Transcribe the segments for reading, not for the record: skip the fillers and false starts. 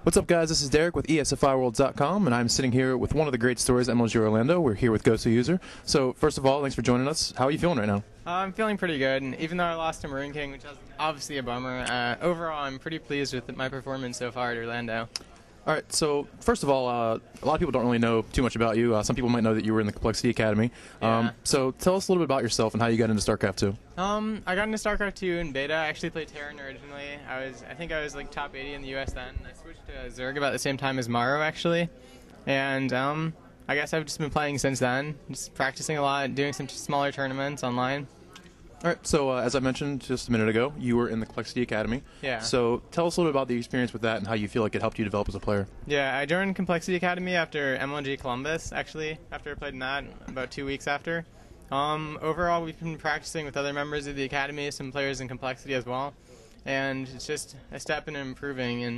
What's up, guys? This is Derek with ESFIworld.com, and I'm sitting here with one of the great stories, MLG Orlando. We're here with Goswser. So, first of all, thanks for joining us. How are you feeling right now? I'm feeling pretty good, and even though I lost to MarineKing, which was obviously a bummer, overall I'm pretty pleased with my performance so far at Orlando. All right, so first of all, a lot of people don't really know too much about you. Some people might know that you were in the Complexity Academy. Yeah. So tell us a little bit about yourself and how you got into StarCraft 2. I got into StarCraft 2 in beta. I actually played Terran originally. I think I was like top 80 in the US then. I switched to Zerg about the same time as Maro actually, and I guess I've just been playing since then, just practicing a lot, doing some smaller tournaments online. All right, so as I mentioned just a minute ago, you were in the Complexity Academy. Yeah. So tell us a little bit about the experience with that and how you feel like it helped you develop as a player. Yeah, I joined Complexity Academy after MLG Columbus, actually, after I played in that, about 2 weeks after. Overall, we've been practicing with other members of the Academy, some players in Complexity as well, and it's just a step in improving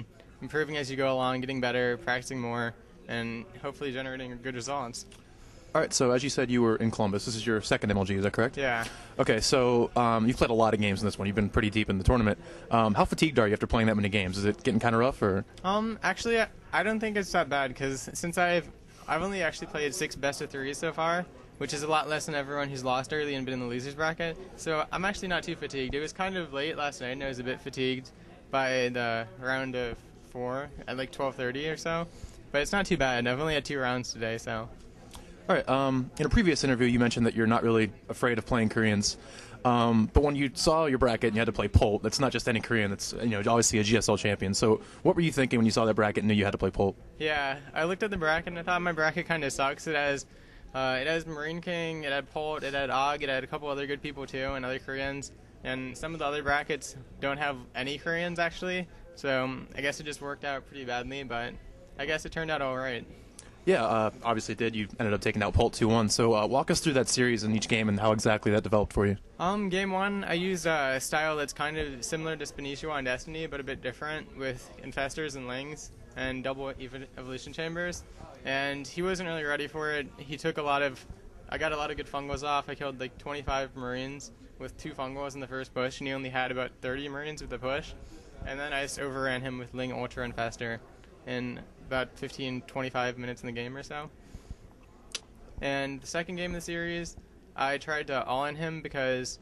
as you go along, getting better, practicing more, and hopefully generating good results. All right, so as you said, you were in Columbus. This is your second MLG, is that correct? Yeah. Okay, so you've played a lot of games in this one. You've been pretty deep in the tournament. How fatigued are you after playing that many games? Is it getting kind of rough, or? Actually, I don't think it's that bad, because since I've only actually played 6 best-of-3s so far, which is a lot less than everyone who's lost early and been in the losers bracket, so I'm actually not too fatigued. It was kind of late last night, and I was a bit fatigued by the round of 4 at like 12:30 or so, but it's not too bad. I've only had 2 rounds today, so. All right. In a previous interview, you mentioned that you're not really afraid of playing Koreans, but when you saw your bracket and you had to play Polt, that's not just any Korean. That's obviously a GSL champion. So what were you thinking when you saw that bracket and knew you had to play Polt? Yeah, I looked at the bracket and I thought my bracket kind of sucks. It has MarineKing, it had Polt, it had Og, it had a couple other good people too, and other Koreans. And some of the other brackets don't have any Koreans actually. So I guess it just worked out pretty badly, but I guess it turned out all right. Yeah, obviously it did. You ended up taking out Polt 2-1. So walk us through that series in each game and how exactly that developed for you. Game 1, I used a style that's kind of similar to Spanicio on Destiny, but a bit different, with Infestors and Lings and double evolution chambers. And he wasn't really ready for it. I got a lot of good fungals off. I killed like 25 Marines with 2 fungals in the first push, and he only had about 30 Marines with the push. And then I just overran him with Ling Ultra Infestor in about 15-25 minutes in the game or so. And the second game of the series, I tried to all-in him because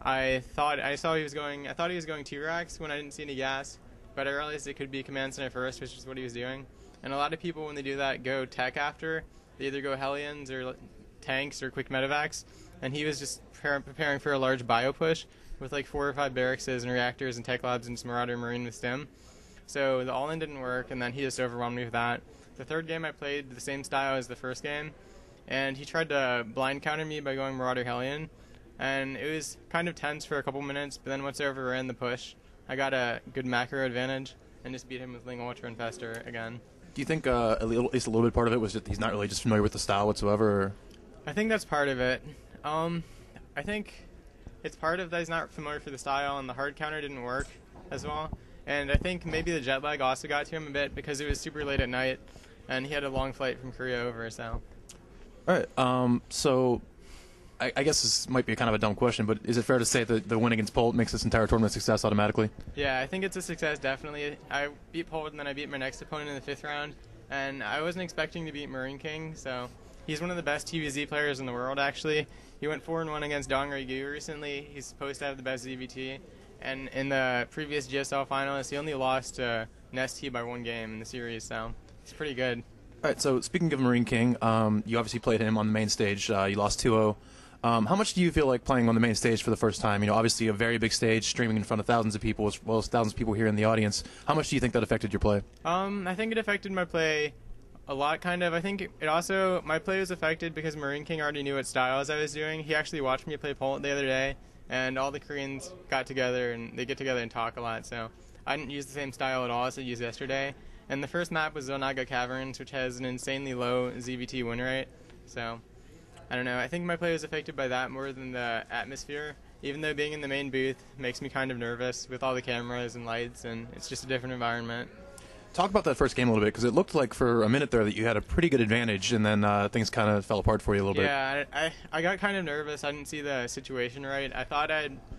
I thought he was going 2 racks when I didn't see any gas, but I realized it could be command center first, which is what he was doing. And a lot of people, when they do that, go tech after. They either go Hellions or tanks or quick medevacs, and he was just preparing for a large bio push with like 4 or 5 barracks and reactors and tech labs and Marauder Marine with stim. So the all-in didn't work, and then he just overwhelmed me with that. The third game I played the same style as the first game, and he tried to blind counter me by going Marauder Hellion, and it was kind of tense for a couple minutes, but then once I overran the push, I got a good macro advantage and just beat him with Ling Ultra Infestor again. Do you think at least a little bit part of it was that he's not really just familiar with the style whatsoever? Or? I think that's part of it. I think it's part of that he's not familiar with the style, and the hard counter didn't work as well. And I think maybe the jet lag also got to him a bit because it was super late at night, and he had a long flight from Korea over, so. All right, so I guess this might be kind of a dumb question, but is it fair to say that the win against Polt makes this entire tournament a success automatically? Yeah, I think it's a success, definitely. I beat Polt, and then I beat my next opponent in the 5th round, and I wasn't expecting to beat MarineKing, so he's one of the best TVZ players in the world, actually. He went 4-1 against Dongri Gu recently. He's supposed to have the best ZVT. And in the previous GSL finals, he only lost to Nesty by 1 game in the series, so he's pretty good. All right, so speaking of MarineKing, you obviously played him on the main stage. You lost 2-0. How much do you feel like playing on the main stage for the first time? Obviously a very big stage, streaming in front of thousands of people, as well as thousands of people here in the audience. How much do you think that affected your play? I think it affected my play a lot, kind of. I think my play was affected because MarineKing already knew what styles I was doing. He actually watched me play Polt the other day, and all the Koreans got together, and they get together and talk a lot, so I didn't use the same style at all as I used yesterday. And the first map was Zonaga Caverns, which has an insanely low ZVT win rate, so I don't know. I think my play was affected by that more than the atmosphere, even though being in the main booth makes me kind of nervous with all the cameras and lights, and it's just a different environment. Talk about that first game a little bit, because it looked like for a minute there that you had a pretty good advantage, and then things kind of fell apart for you a little bit. Yeah, I got kind of nervous. I didn't see the situation right. I thought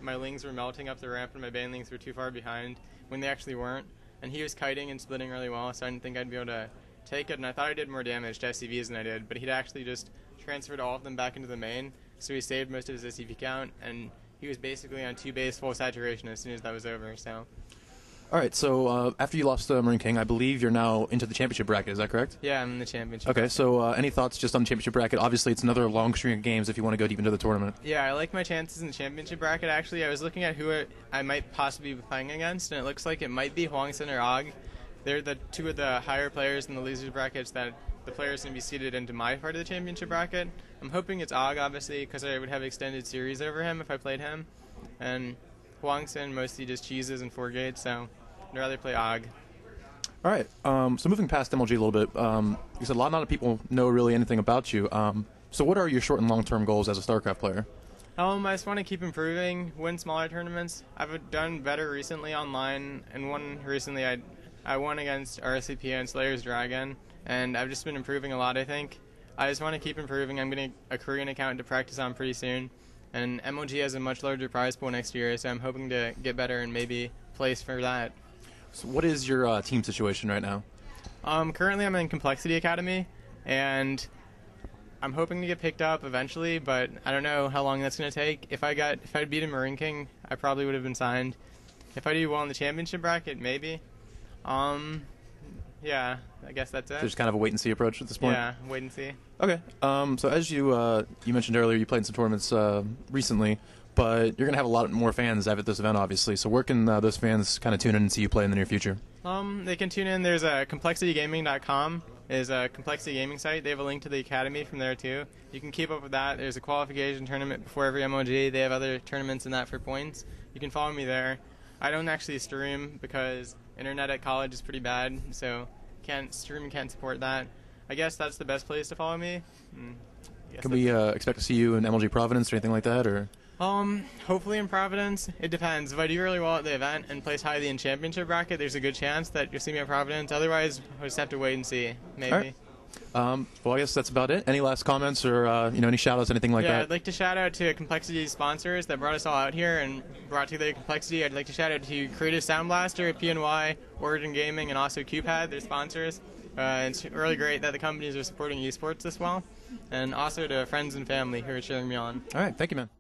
my Lings were melting up the ramp and my Banelings were too far behind when they actually weren't. and he was kiting and splitting really well, so I didn't think I'd be able to take it, and I thought I did more damage to SCVs than I did, but he'd actually just transferred all of them back into the main, so he saved most of his SCV count, and he was basically on 2 base full saturation as soon as that was over, so... All right, so after you lost MarineKing, I believe you're now into the championship bracket. Is that correct? Yeah, I'm in the championship. Okay, so any thoughts just on the championship bracket? Obviously, it's another long string of games if you want to go deep into the tournament. Yeah, I like my chances in the championship bracket, actually. I was looking at who I might possibly be playing against, and it looks like it might be Hwangsen or Og. They're the 2 of the higher players in the losers brackets that the players going to be seeded into my part of the championship bracket. I'm hoping it's Og, obviously, because I would have extended series over him if I played him. And Hwangsen mostly just cheeses and 4 gates, so I'd rather play Og. All right, so moving past MLG a little bit, you said a lot of people know really anything about you. So what are your short and long-term goals as a StarCraft player? I just want to keep improving, win smaller tournaments. I've done better recently online, and one recently I won against RCP and Slayer's Dragon, and I've just been improving a lot, I think. I just want to keep improving. I'm getting a Korean account to practice on pretty soon, and MLG has a much larger prize pool next year, so I'm hoping to get better and maybe place for that. So what is your team situation right now? Currently I'm in Complexity Academy, and I'm hoping to get picked up eventually, but I don't know how long that's going to take. If I'd beaten MarineKing, I probably would have been signed. If I do well in the championship bracket, maybe. Yeah, I guess that's it. So just kind of a wait-and-see approach at this point? Yeah, wait and see. Okay. So as you mentioned earlier, you played in some tournaments recently, but you're going to have a lot more fans at this event, obviously. So where can those fans kind of tune in and see you play in the near future? They can tune in. There's a ComplexityGaming.com is a Complexity Gaming site. They have a link to the Academy from there, too. You can keep up with that. There's a qualification tournament before every MLG. They have other tournaments in that for points. You can follow me there. I don't actually stream because internet at college is pretty bad, so can't support that. I guess that's the best place to follow me. Can we expect to see you in MLG Providence or anything like that, or? Hopefully in Providence. It depends. If I do really well at the event and place highly in championship bracket, there's a good chance that you'll see me at Providence. Otherwise, we'll just have to wait and see. Maybe. All right. Well, I guess that's about it. Any last comments or any shout-outs, anything like that? Yeah, I'd like to shout out to Complexity sponsors that brought us all out here and brought together Complexity. I'd like to shout out to Creative Sound Blaster, PNY, Origin Gaming, and also QPad, their sponsors. It's really great that the companies are supporting esports this well. And also to friends and family who are cheering me on. All right, thank you, man.